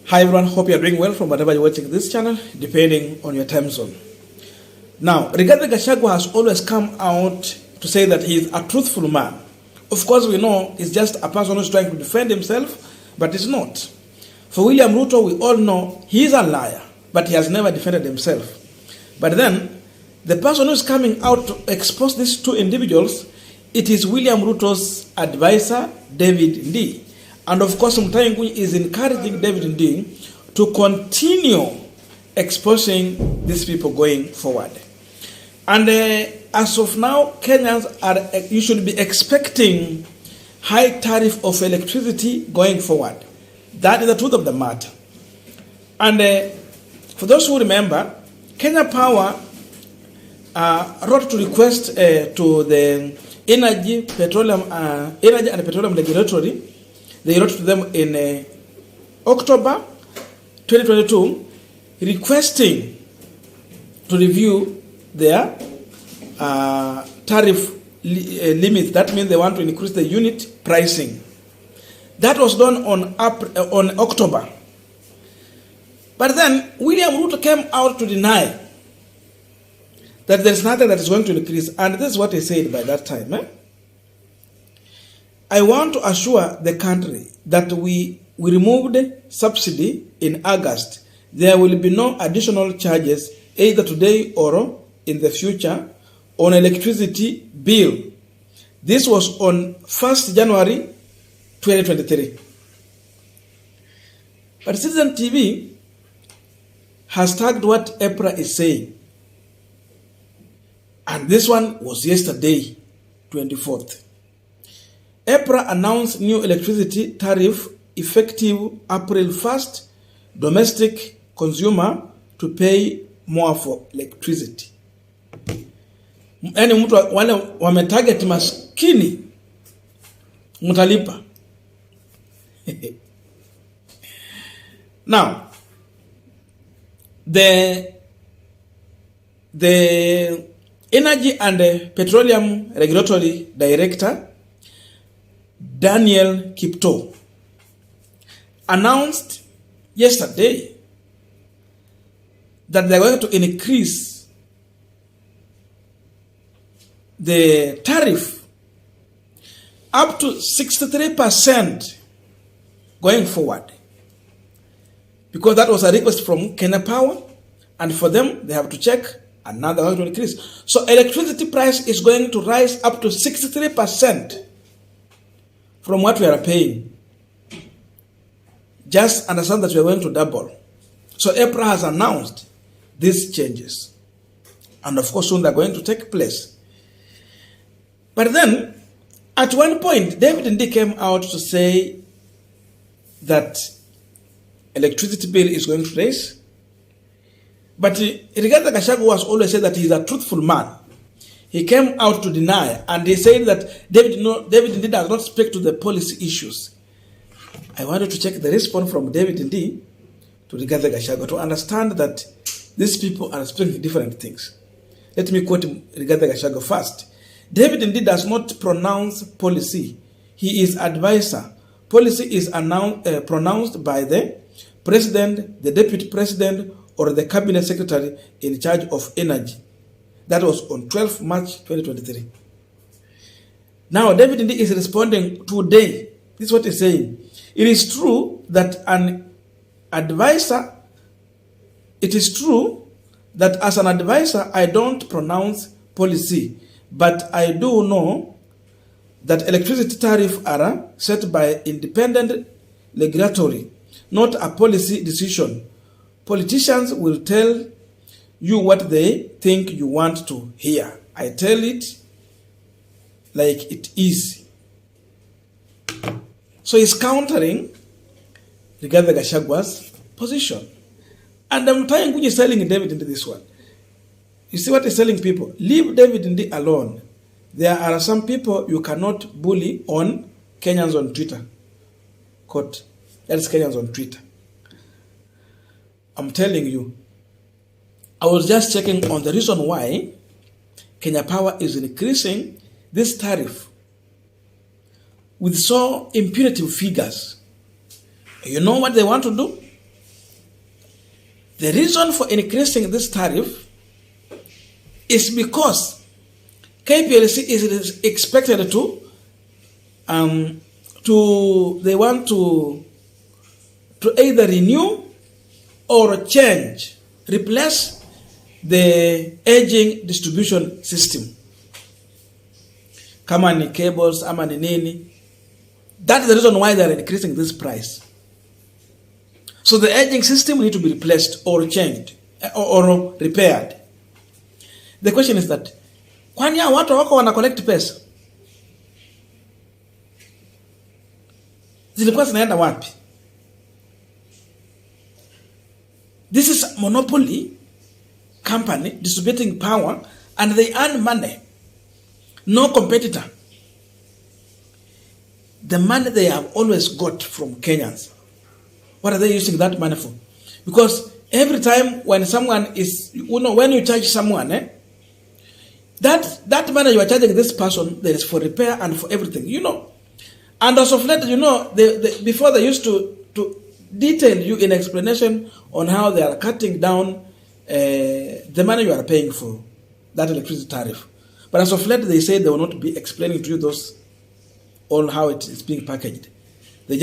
Hi everyone, hope you are doing well from whatever you're watching this channel, depending on your time zone. Now, Ruto Gachagua has always come out to say that he is a truthful man. Of course, we know he's just a person who's trying to defend himself, but he's not. For William Ruto, we all know he is a liar, but he has never defended himself. But then, the person who's coming out to expose these two individuals, it is William Ruto's advisor, David Ndii. And of course, Mutahi Ngunyi is encouraging David Ndii to continue exposing these people going forward. And as of now, Kenyans you should be expecting high tariff of electricity going forward. That is the truth of the matter. And for those who remember, Kenya Power wrote to request to the Energy and Petroleum Regulatory. They wrote to them in October 2022 requesting to review their tariff limits. That means they want to increase the unit pricing. That was done on October. But then William Ruto came out to deny that there is nothing that is going to increase. And this is what he said by that time. I want to assure the country that we removed subsidy in August. There will be no additional charges either today or in the future on electricity bill. This was on 1st January 2023. But Citizen TV has tagged what EPRA is saying. And this one was yesterday, 24th. EPRA announced new electricity tariff effective April 1st, domestic consumer to pay more for electricity. Yani mtu wale wametarget maskini mutalipa. Now, the Energy and Petroleum Regulatory Director Daniel Kipto announced yesterday that they're going to increase the tariff up to 63% going forward. Because that was a request from Kenya Power, and for them, they have to check another going to increase. So electricity price is going to rise up to 63%. From what we are paying. Just understand that we are going to double. So EPRA has announced these changes. And of course soon they're going to take place. But then, at one point, David Ndii came out to say that electricity bill is going to raise. But Ruto Gachagua has always said that he's a truthful man. He came out to deny, and he said that David Ndii does not speak to the policy issues. I wanted to check the response from David Ndii to Ruto Gachagua to understand that these people are speaking different things. Let me quote Ruto Gachagua first. David Ndii does not pronounce policy. He is advisor. Policy is pronounced by the president, the deputy president, or the cabinet secretary in charge of energy. That was on 12 March 2023. Now, David Ndii is responding today. This is what he's saying. It is true that as an advisor, I don't pronounce policy, but I do know that electricity tariffs are set by independent regulatory, not a policy decision. Politicians will tell you what they think you want to hear. I tell it like it is. So he's countering Ruto Gachagua's position. And Mutahi Ngunyi is telling David Ndii this one. You see what he's telling people? Leave David Ndii alone. There are some people you cannot bully on Kenyans on Twitter. Quote. That is Kenyans on Twitter. I'm telling you. I was just checking on the reason why Kenya Power is increasing this tariff with so impunitive figures. You know what they want to do? The reason for increasing this tariff is because KPLC is expected to they want to either renew or change, replace the aging distribution system. Kama ni cables, ama ni nini. That's the reason why they are increasing this price. So the aging system need to be replaced or changed or repaired. The question is that, kwani hao watu wako wana collect pesa? Zilikuwa zinaenda wapi? This is a monopoly company distributing power and they earn money. No competitor. The money they have always got from Kenyans. What are they using that money for? Because every time when someone is, when you charge someone, that money you are charging this person, there is for repair and for everything, And as of late, before they used to detail you in explanation on how they are cutting down the money you are paying for that electricity tariff. But as of late, they say they will not be explaining to you those on how it is being packaged. You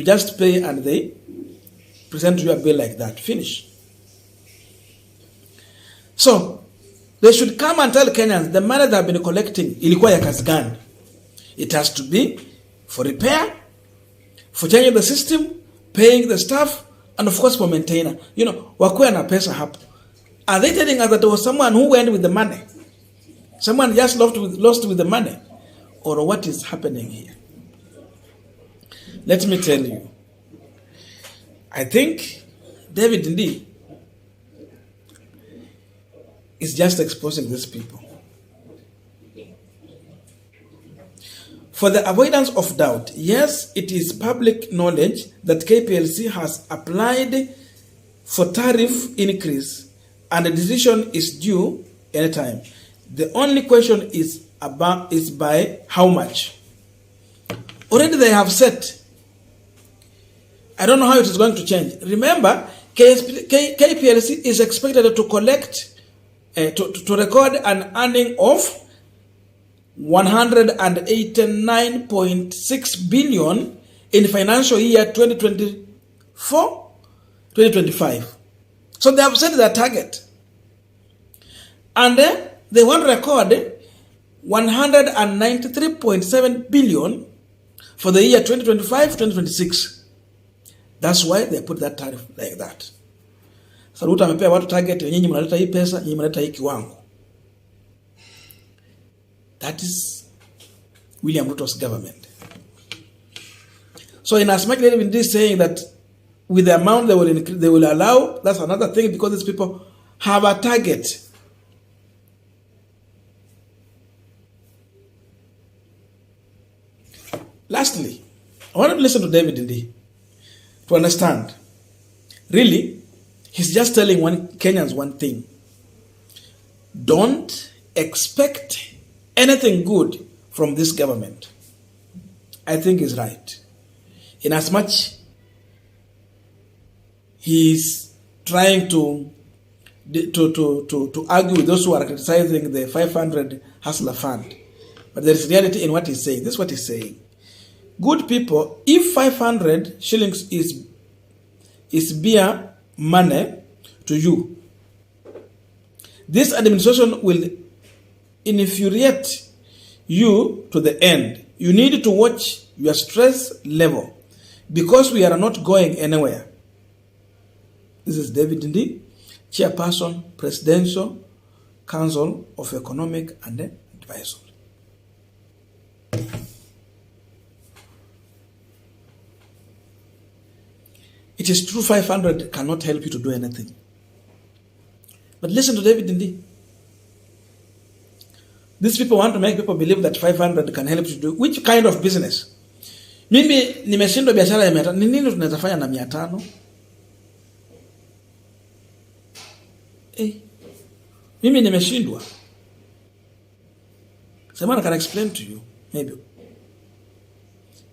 just pay and they present you a bill like that. Finish. So they should come and tell Kenyans the money they have been collecting ilikuwa ya kazi gani. It has to be for repair, for changing the system, paying the staff, and of course for maintainer. Wakuwe na pesa hapo. Are they telling us that there was someone who went with the money? Someone just lost with the money? Or what is happening here? Let me tell you. I think David Ndii is just exposing these people. For the avoidance of doubt, yes, it is public knowledge that KPLC has applied for tariff increase and the decision is due anytime. The only question is by how much. Already they have set. I don't know how it is going to change. Remember, KPLC is expected to collect, to record an earning of 189.6 billion in financial year 2024-2025. So they have set their target. And then they want to record 193.7 billion for the year 2025-2026. That's why they put that tariff like that. So Ruto amepea watu target, nyinyi mnaleta hii pesa, nyinyi mnaleta hii kiwango. That is William Ruto's government. So in as much as they've been saying that with the amount they will allow, that's another thing, because these people have a target. Lastly, I want to listen to David Ndii to understand. Really, he's just telling Kenyans one thing. Don't expect anything good from this government. I think he's right. In as much he's trying to argue with those who are criticizing the 500 Hustler Fund. But there is reality in what he's saying. This is what he's saying. Good people, if 500 shillings is beer money to you, this administration will infuriate you to the end. You need to watch your stress level because we are not going anywhere. This is David Ndii, Chairperson, Presidential Council of Economic and Advisor. It is true 500 cannot help you to do anything. But listen to David Ndii. These people want to make people believe that 500 can help you to do which kind of business? Mimi nimeshindwa biashara ya 500. Ni nini tunaweza fanya na 500? Mimi nimeshindwa. Someone can explain to you, maybe.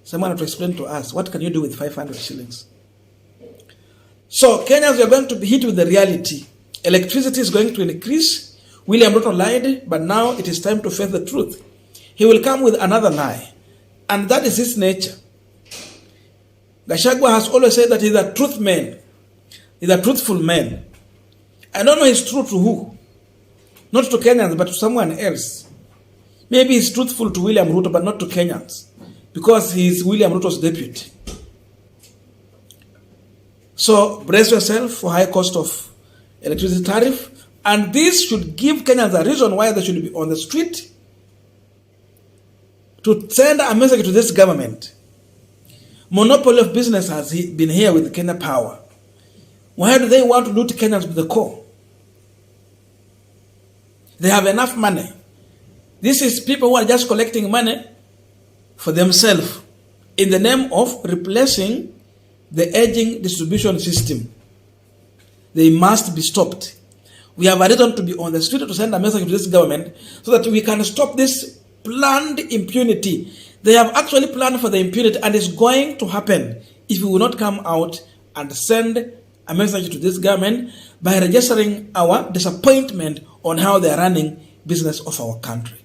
Someone to explain to us, what can you do with 500 shillings? So Kenyans are going to be hit with the reality. Electricity is going to increase. William Ruto lied, but now it is time to face the truth. He will come with another lie. And that is his nature. Gachagua has always said that he's a truth man. He's a truthful man. I don't know he's true to who. Not to Kenyans, but to someone else. Maybe he's truthful to William Ruto, but not to Kenyans. Because he's William Ruto's deputy. So brace yourself for high cost of electricity tariff. And this should give Kenyans a reason why they should be on the street to send a message to this government. Monopoly of business has been here with Kenya Power. Why do they want to loot Kenyans with the core? They have enough money. This is people who are just collecting money for themselves in the name of replacing the aging distribution system. They must be stopped. We have a reason to be on the street to send a message to this government so that we can stop this planned impunity. They have actually planned for the impunity, and it's going to happen if we will not come out and send a message to this government by registering our disappointment on how they are running business of our country.